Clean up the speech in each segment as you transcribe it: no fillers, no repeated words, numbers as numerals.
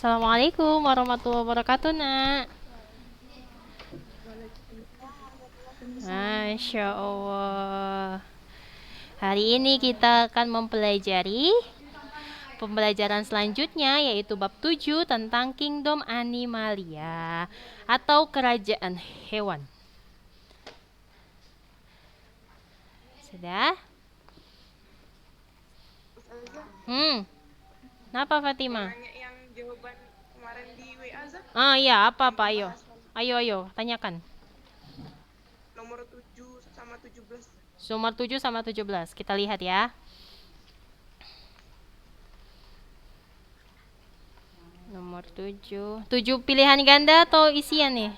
Assalamualaikum warahmatullahi wabarakatuh, nak. Masya Allah. Hari ini kita akan mempelajari pembelajaran selanjutnya, yaitu bab 7 tentang Kingdom Animalia atau kerajaan hewan. Sudah? Kenapa, Fatima? Nanya yang jawaban kemarin di WA, Zah. Iya, apa-apa, ayo. Pembahasan Ayo, tanyakan. nomor 7 sama 17. Nomor 7 sama 17. Kita lihat ya. Nomor 7. 7 pilihan ganda atau isian nih?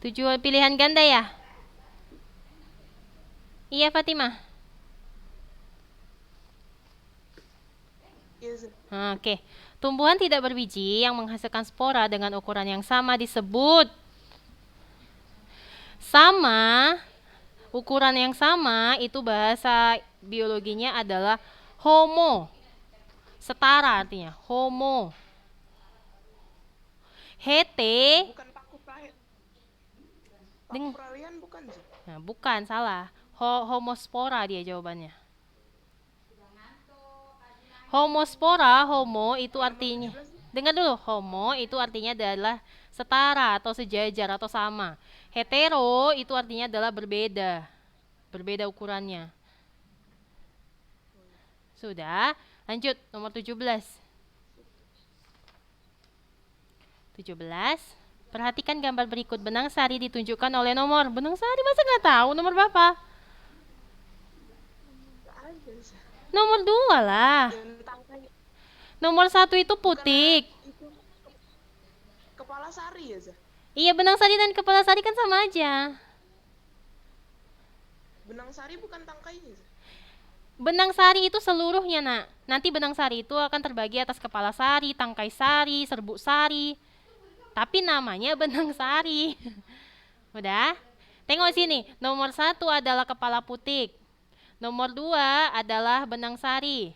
7 pilihan ganda ya? Iya, Fatimah. Iya, Zah. Oke. Tumbuhan tidak berbiji yang menghasilkan spora dengan ukuran yang sama disebut sama. Ukuran yang sama itu bahasa biologinya adalah homo. Setara artinya homo. Hete. Bukan paku peralihan. Deng- Paku peralihan bukan, Zah. Nah, bukan, salah. Homospora dia jawabannya. Homospora, homo itu Nomor artinya, 17, Zah. dengar dulu, homo itu artinya adalah setara atau sejajar atau sama. Hetero itu artinya adalah berbeda, berbeda ukurannya. Sudah, lanjut nomor 17. 17. Perhatikan gambar berikut. Benang sari ditunjukkan oleh nomor. Benang sari masa nggak tahu nomor berapa? Nggak ada, Zah. Nomor 2 lah. Yang tangkai Nomor 1 itu bukan putik. itu kepala sari ya, Zah. Iya, benang sari dan kepala sari kan sama aja. Benang sari bukan tangkainya, Zah. Benang sari itu seluruhnya, nak. Nanti benang sari itu akan terbagi atas kepala sari, tangkai sari, serbuk sari. Tapi namanya benang sari. Udah? Tengok sini. Nomor 1 adalah kepala putik. Nomor 2 adalah benang sari.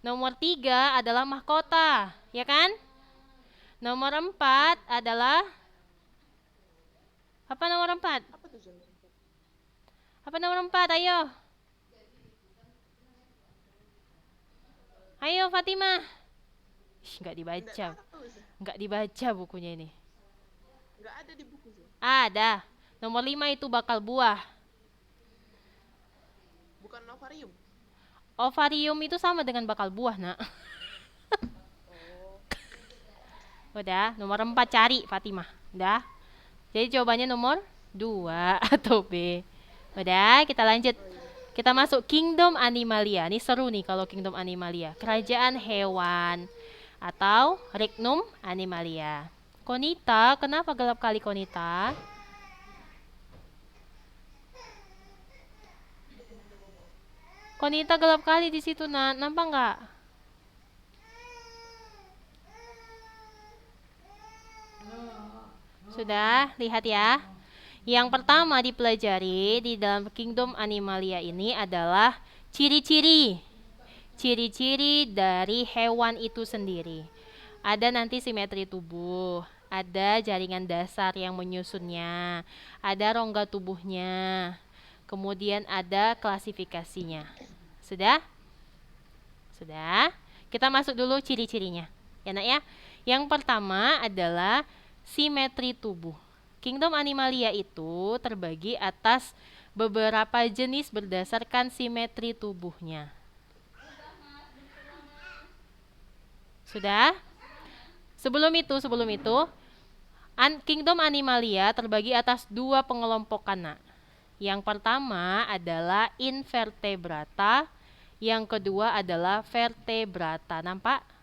Nomor 3 adalah mahkota. Ya kan? Nomor 4 adalah... Apa nomor 4? Apa tuh, Zah? Apa nomor 4? Ayo. Ayo, Fatimah. Nggak Nggak dibaca. tahu, Zah. Nggak dibaca bukunya ini. Nggak ada di buku, Zah. Ada. Nomor 5 itu bakal buah. Bukan ovarium. Ovarium itu sama dengan bakal buah, nak. Oh, Udah, nomor 4 cari, Fatimah. Udah. Jadi jawabannya nomor 2 atau B. Udah, kita lanjut. Kita masuk Kingdom Animalia. Ini seru nih kalau Kingdom Animalia. Kerajaan hewan atau Regnum Animalia. Konita, kenapa gelap kali Konita? Konita gelap kali di situ, nak. Nampak nggak? Sudah, lihat ya. Yang pertama dipelajari di dalam Kingdom Animalia ini adalah ciri-ciri. Ciri-ciri dari hewan itu sendiri. Ada nanti simetri tubuh, ada jaringan dasar yang menyusunnya, ada rongga tubuhnya, kemudian ada klasifikasinya. Sudah? Sudah? Kita masuk dulu ciri-cirinya. Ya, nak ya. Yang pertama adalah simetri tubuh. Kingdom Animalia itu terbagi atas beberapa jenis berdasarkan simetri tubuhnya. Sudah? Sebelum itu, Kingdom Animalia terbagi atas 2 pengelompokan, nak. Yang pertama adalah invertebrata, yang kedua adalah vertebrata. Nampak?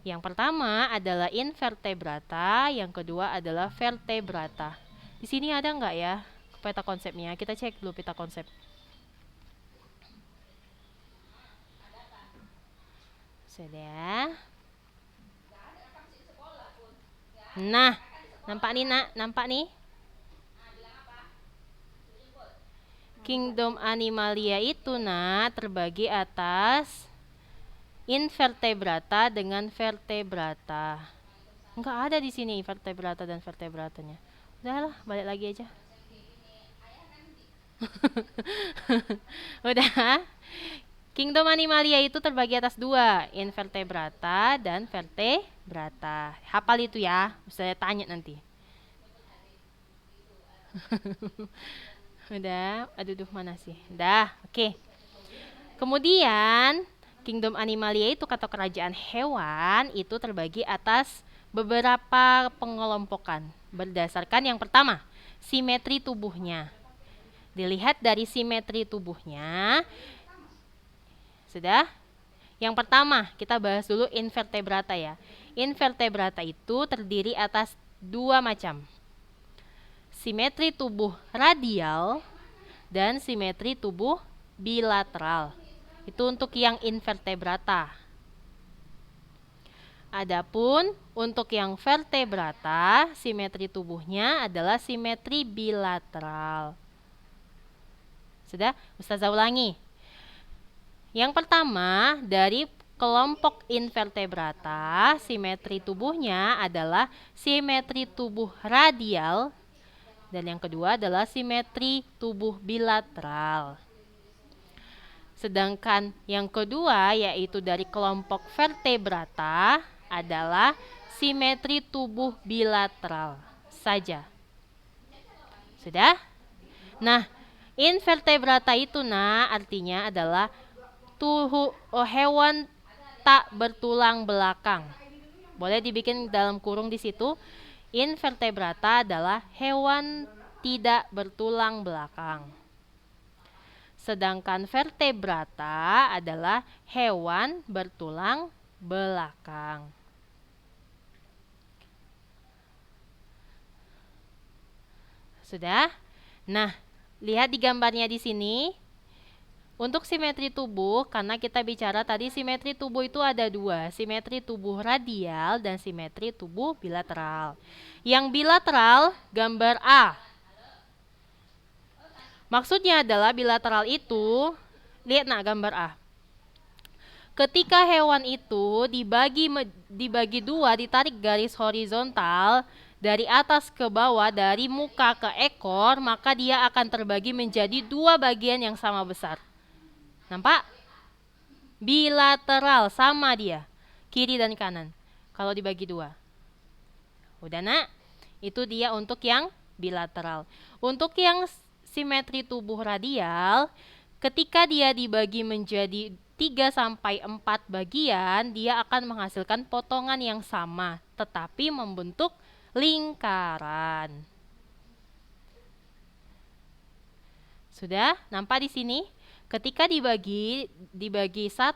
Yang pertama adalah invertebrata, yang kedua adalah vertebrata. Di sini ada nggak ya peta konsepnya? Kita cek dulu peta konsep. Sudah. Nah, nampak nih, nak? Nampak nih? Kingdom Animalia itu terbagi atas invertebrata dengan vertebrata. Enggak ada di sini vertebrata dan vertebratanya. Udahlah, balik lagi aja. Udah. Kingdom Animalia itu terbagi atas dua, invertebrata dan vertebrata. Hafal itu ya, saya tanya nanti. Udah, aduh mana sih? Udah, oke. Kemudian Kingdom Animalia itu atau kerajaan hewan itu terbagi atas beberapa pengelompokan berdasarkan yang pertama, simetri tubuhnya. Dilihat dari simetri tubuhnya. Sudah? Yang pertama, kita bahas dulu invertebrata ya. Invertebrata itu terdiri atas dua macam. Simetri tubuh radial dan simetri tubuh bilateral. Itu untuk yang invertebrata. Adapun untuk yang vertebrata, simetri tubuhnya adalah simetri bilateral. Sudah? Ustazah ulangi. Yang pertama, dari kelompok invertebrata, simetri tubuhnya adalah simetri tubuh radial, dan yang kedua adalah simetri tubuh bilateral. Sedangkan yang kedua, yaitu dari kelompok vertebrata, adalah simetri tubuh bilateral saja. Sudah? Nah, invertebrata itu artinya adalah hewan tak bertulang belakang. Boleh dibikin dalam kurung di situ. Invertebrata adalah hewan tidak bertulang belakang. Sedangkan vertebrata adalah hewan bertulang belakang. Sudah? Nah, lihat di gambarnya di sini. Untuk simetri tubuh, karena kita bicara tadi simetri tubuh itu ada dua, simetri tubuh radial dan simetri tubuh bilateral. Yang bilateral, gambar A. Maksudnya adalah bilateral itu, lihat gambar A. Ketika hewan itu dibagi dua, ditarik garis horizontal, dari atas ke bawah, dari muka ke ekor, maka dia akan terbagi menjadi dua bagian yang sama besar. Nampak? Bilateral, sama dia. Kiri dan kanan. Kalau dibagi dua. Udah itu dia untuk yang bilateral. Untuk yang simetri tubuh radial, ketika dia dibagi menjadi 3-4 bagian, dia akan menghasilkan potongan yang sama, tetapi membentuk lingkaran. Sudah? Nampak di sini? Ketika dibagi 1-4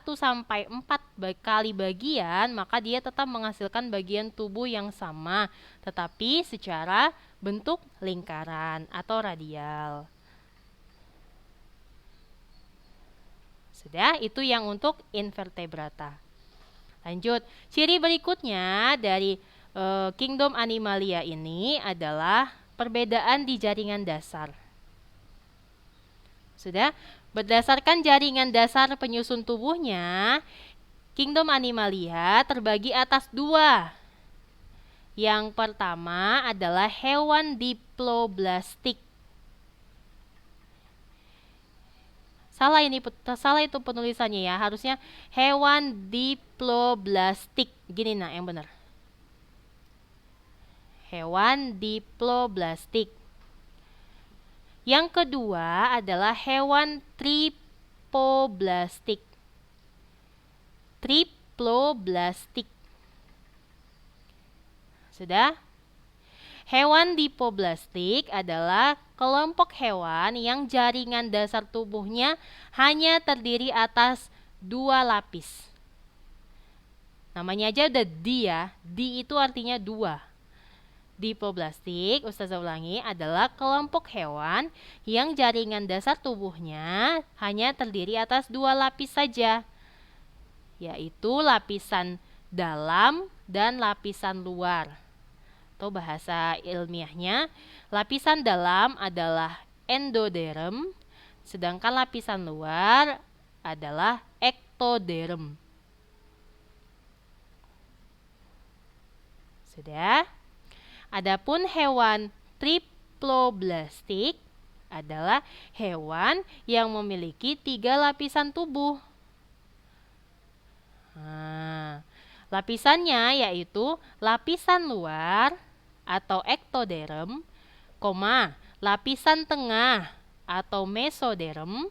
kali bagian, maka dia tetap menghasilkan bagian tubuh yang sama, tetapi secara bentuk lingkaran atau radial. Sudah, itu yang untuk invertebrata. Lanjut, ciri berikutnya dari Kingdom Animalia ini adalah perbedaan di jaringan dasar. Sudah? Berdasarkan jaringan dasar penyusun tubuhnya, Kingdom Animalia terbagi atas dua. Yang pertama adalah hewan diploblastik. Salah itu penulisannya ya. Harusnya hewan diploblastik. Gini yang benar. Hewan diploblastik. Yang kedua adalah hewan tripoblastik. Triploblastik. Sudah? Hewan dipoblastik adalah kelompok hewan yang jaringan dasar tubuhnya hanya terdiri atas 2 lapis. Namanya aja udah di ya. Di itu artinya 2. Dipoblastik, Ustazah ulangi, adalah kelompok hewan yang jaringan dasar tubuhnya hanya terdiri atas 2 lapis saja, yaitu lapisan dalam dan lapisan luar. Atau bahasa ilmiahnya, lapisan dalam adalah endoderm, sedangkan lapisan luar adalah ektoderm. Sudah? Adapun hewan triploblastik adalah hewan yang memiliki 3 lapisan tubuh. Nah, lapisannya yaitu lapisan luar atau ektoderm, lapisan tengah atau mesoderm.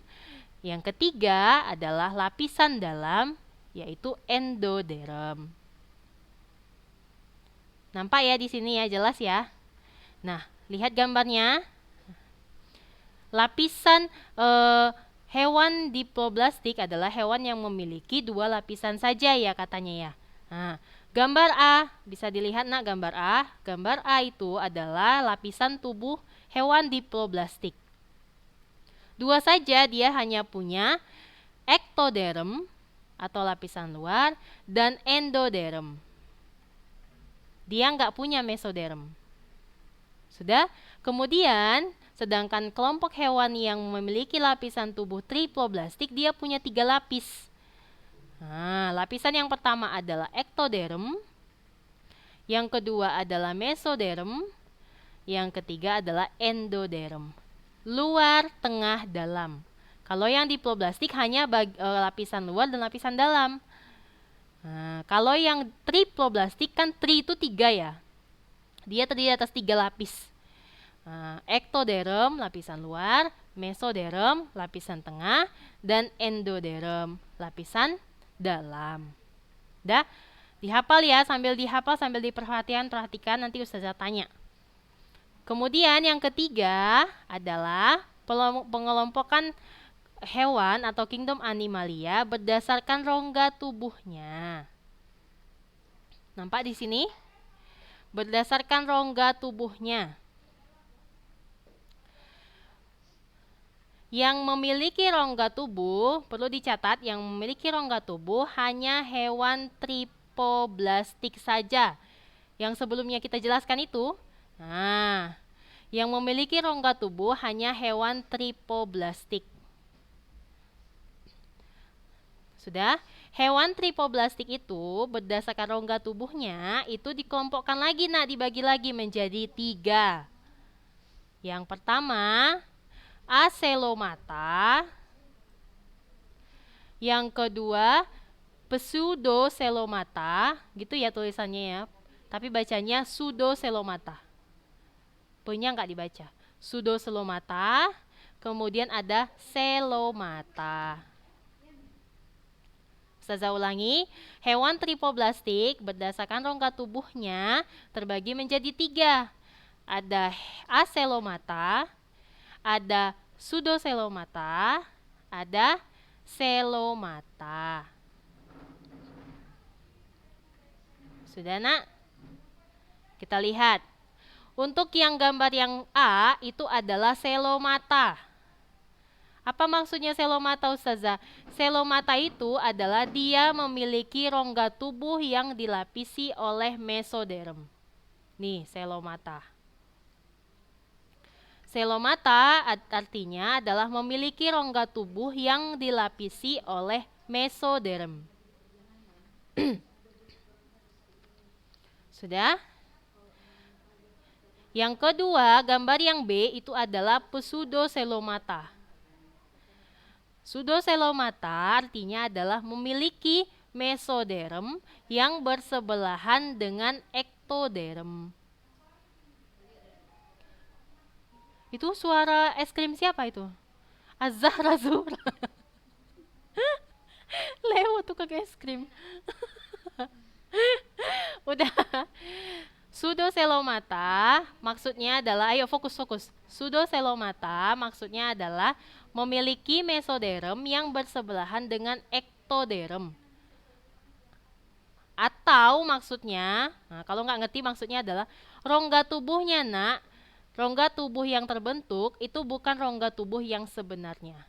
Yang ketiga adalah lapisan dalam yaitu endoderm. Nampak ya di sini ya, jelas ya. Nah, lihat gambarnya. Lapisan hewan diploblastik adalah hewan yang memiliki 2 lapisan saja ya katanya ya. Nah, gambar A, bisa dilihat nak gambar A. Gambar A itu adalah lapisan tubuh hewan diploblastik. 2 saja, dia hanya punya ektoderm atau lapisan luar dan endoderm. Dia nggak punya mesoderm. Sudah? Kemudian, sedangkan kelompok hewan yang memiliki lapisan tubuh triploblastik, dia punya 3 lapis. Nah, lapisan yang pertama adalah ektoderm, yang kedua adalah mesoderm, yang ketiga adalah endoderm. Luar, tengah, dalam. Kalau yang diploblastik hanya lapisan luar dan lapisan dalam. Nah, kalau yang triploblastik kan tri itu 3 ya. Dia terdiri atas 3 lapis. Ektoderm lapisan luar, mesoderm lapisan tengah, dan endoderm lapisan dalam. Dah, dihafal ya, sambil diperhatikan nanti Ustazah tanya. Kemudian yang ketiga adalah pengelompokan hewan atau kingdom Animalia berdasarkan rongga tubuhnya. Nampak di sini? Berdasarkan rongga tubuhnya. Yang memiliki rongga tubuh, perlu dicatat, yang memiliki rongga tubuh hanya hewan triploblastik saja. Yang sebelumnya kita jelaskan itu. Nah, yang memiliki rongga tubuh hanya hewan triploblastik. Sudah? Hewan triploblastik itu berdasarkan rongga tubuhnya itu dikelompokkan lagi nak, dibagi lagi menjadi 3. Yang pertama, Acelomata. Yang kedua, Pseudocelomata, gitu ya tulisannya ya. Tapi bacanya Pseudocelomata. P-nya nggak dibaca. Pseudocelomata, kemudian ada Celomata. Ustazah ulangi, hewan triploblastik berdasarkan rongga tubuhnya terbagi menjadi 3. Ada Acelomata, ada Pseudocelomata, ada Celomata. Sudah nak? Kita lihat. Untuk yang gambar yang A itu adalah Celomata. Apa maksudnya Celomata Ustazah? Celomata itu adalah dia memiliki rongga tubuh yang dilapisi oleh mesoderm. Nih, Celomata. Celomata artinya adalah memiliki rongga tubuh yang dilapisi oleh mesoderm. Sudah? Yang kedua, gambar yang B itu adalah Pseudocelomata. Pseudocelomata artinya adalah memiliki mesoderm yang bersebelahan dengan ektoderm. Itu suara es krim siapa itu? Az-Zahra Zura. Lewat tukang es krim. Udah. Pseudocelomata maksudnya adalah, ayo fokus. Pseudocelomata maksudnya adalah memiliki mesoderm yang bersebelahan dengan ektoderm. Atau maksudnya, kalau nggak ngerti maksudnya adalah rongga tubuhnya nak, rongga tubuh yang terbentuk itu bukan rongga tubuh yang sebenarnya.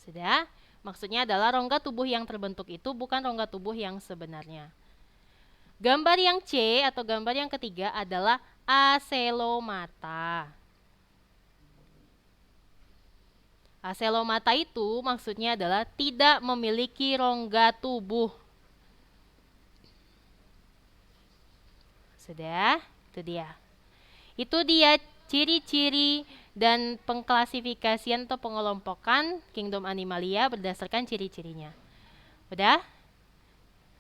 Sudah? Maksudnya adalah rongga tubuh yang terbentuk itu bukan rongga tubuh yang sebenarnya. Gambar yang C atau gambar yang ketiga adalah Acelomata. Aselomata itu maksudnya adalah tidak memiliki rongga tubuh. Sudah, itu dia. Itu dia ciri-ciri dan pengklasifikasian atau pengelompokan kingdom Animalia berdasarkan ciri-cirinya. Udah?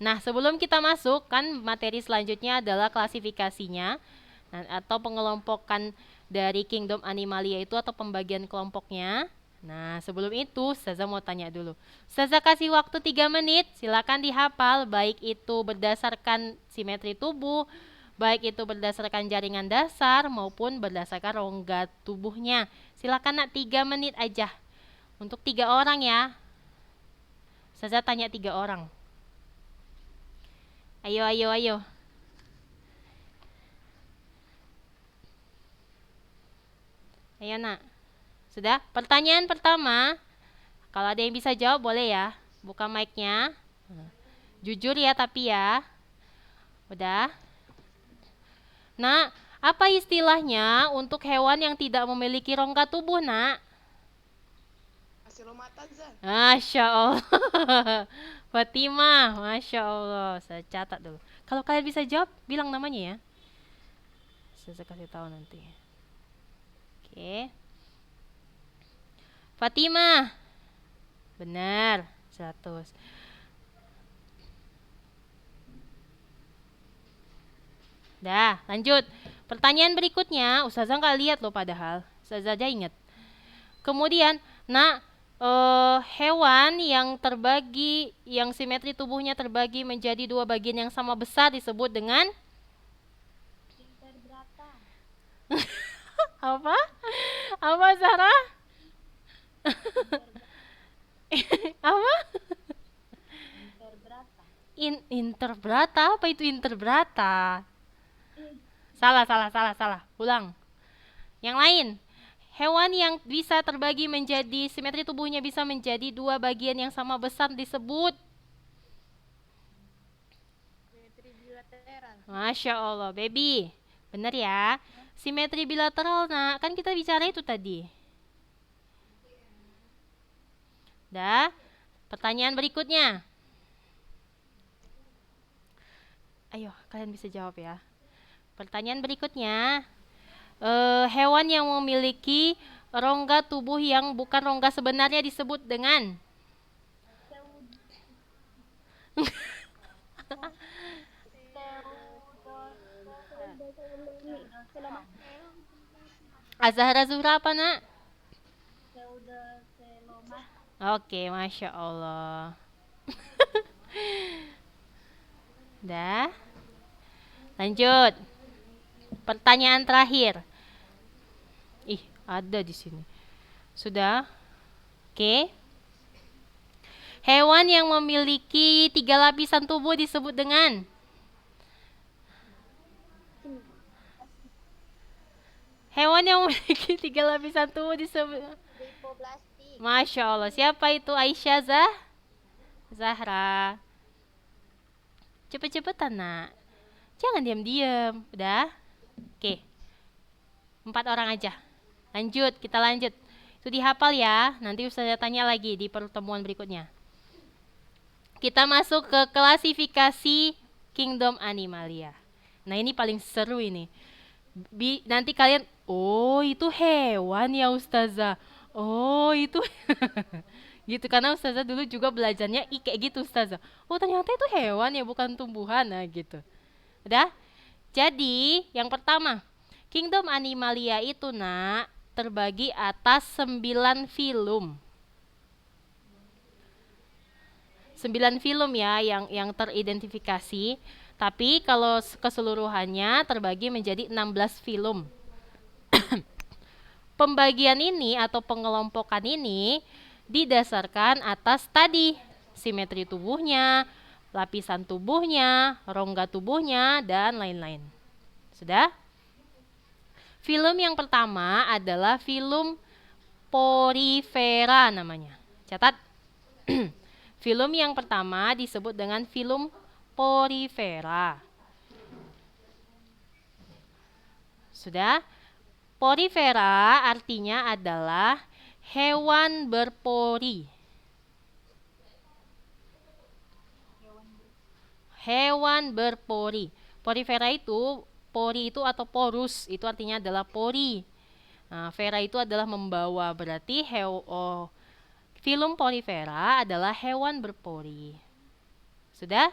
Nah, sebelum kita masuk, kan materi selanjutnya adalah klasifikasinya atau pengelompokan dari kingdom Animalia itu atau pembagian kelompoknya. Nah, sebelum itu, Ustazah mau tanya dulu. Ustazah kasih waktu 3 menit, silakan dihafal, baik itu berdasarkan simetri tubuh, baik itu berdasarkan jaringan dasar maupun berdasarkan rongga tubuhnya. Silakan nak 3 menit aja. Untuk 3 orang ya. Ustazah tanya 3 orang. Ayo, ayo, ayo. Ayo nak. Sudah? Pertanyaan pertama. Kalau ada yang bisa jawab boleh ya. Buka mic-nya. Jujur ya tapi ya. Udah? Nah, apa istilahnya untuk hewan yang tidak memiliki rongga tubuh, nak? Asilomata, Za. Masya Allah. Fatimah, Masya Allah. Saya catat dulu. Kalau kalian bisa jawab, bilang namanya ya. Saya kasih tahu nanti. Oke. Fatimah. Benar. 100. Dah, lanjut. Pertanyaan berikutnya, Ustazah nggak lihat loh padahal. Ustazah aja ingat. Kemudian, nak, hewan yang terbagi, yang simetri tubuhnya terbagi menjadi 2 bagian yang sama besar disebut dengan apa? Apa Zahra? Apa? Interbrata? Apa itu interbrata? Salah. Ulang. Yang lain. Hewan yang bisa terbagi menjadi, simetri tubuhnya bisa menjadi 2 bagian yang sama besar disebut Simetri bilateral. Masya Allah, baby. Benar ya. Simetri bilateral, nak. Kan kita bicara itu tadi. Dah. Pertanyaan berikutnya. Ayo, kalian bisa jawab ya. Pertanyaan berikutnya. Hewan yang memiliki rongga tubuh yang bukan rongga sebenarnya disebut dengan Azahra Zuhra apa nak? Oke, Masya Allah. Dah. Lanjut. Pertanyaan terakhir. Ih, ada di sini. Sudah? Oke. Hewan yang memiliki 3 lapisan tubuh disebut dengan hewan yang memiliki 3 lapisan tubuh disebut Masya Allah. Siapa itu? Aisyah Zahra. Cepet-cepetan nak. Jangan diam-diam. Udah? Oke. 4 orang aja. Lanjut, kita lanjut. Itu dihafal ya. Nanti Ustazah tanya lagi di pertemuan berikutnya. Kita masuk ke klasifikasi Kingdom Animalia. Nah, ini paling seru ini. Nanti kalian, oh itu hewan ya Ustazah. Oh itu gitu, karena Ustazah dulu juga belajarnya kayak gitu Ustazah. Oh ternyata itu hewan ya, bukan tumbuhan. Nah gitu. Udah? Jadi yang pertama, Kingdom Animalia itu nak terbagi atas 9 filum. 9 filum ya yang teridentifikasi. Tapi kalau keseluruhannya terbagi menjadi 16 filum. Pembagian ini atau pengelompokan ini didasarkan atas tadi simetri tubuhnya, lapisan tubuhnya, rongga tubuhnya, dan lain-lain. Sudah? Filum yang pertama adalah filum Porifera namanya. Catat. Filum yang pertama disebut dengan filum Porifera. Sudah? Porifera artinya adalah Hewan berpori. Hewan berpori. Porifera itu, pori itu atau porus itu artinya adalah pori. Nah, vera itu adalah membawa, berarti filum porifera adalah hewan berpori. Sudah?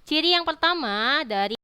Ciri yang pertama dari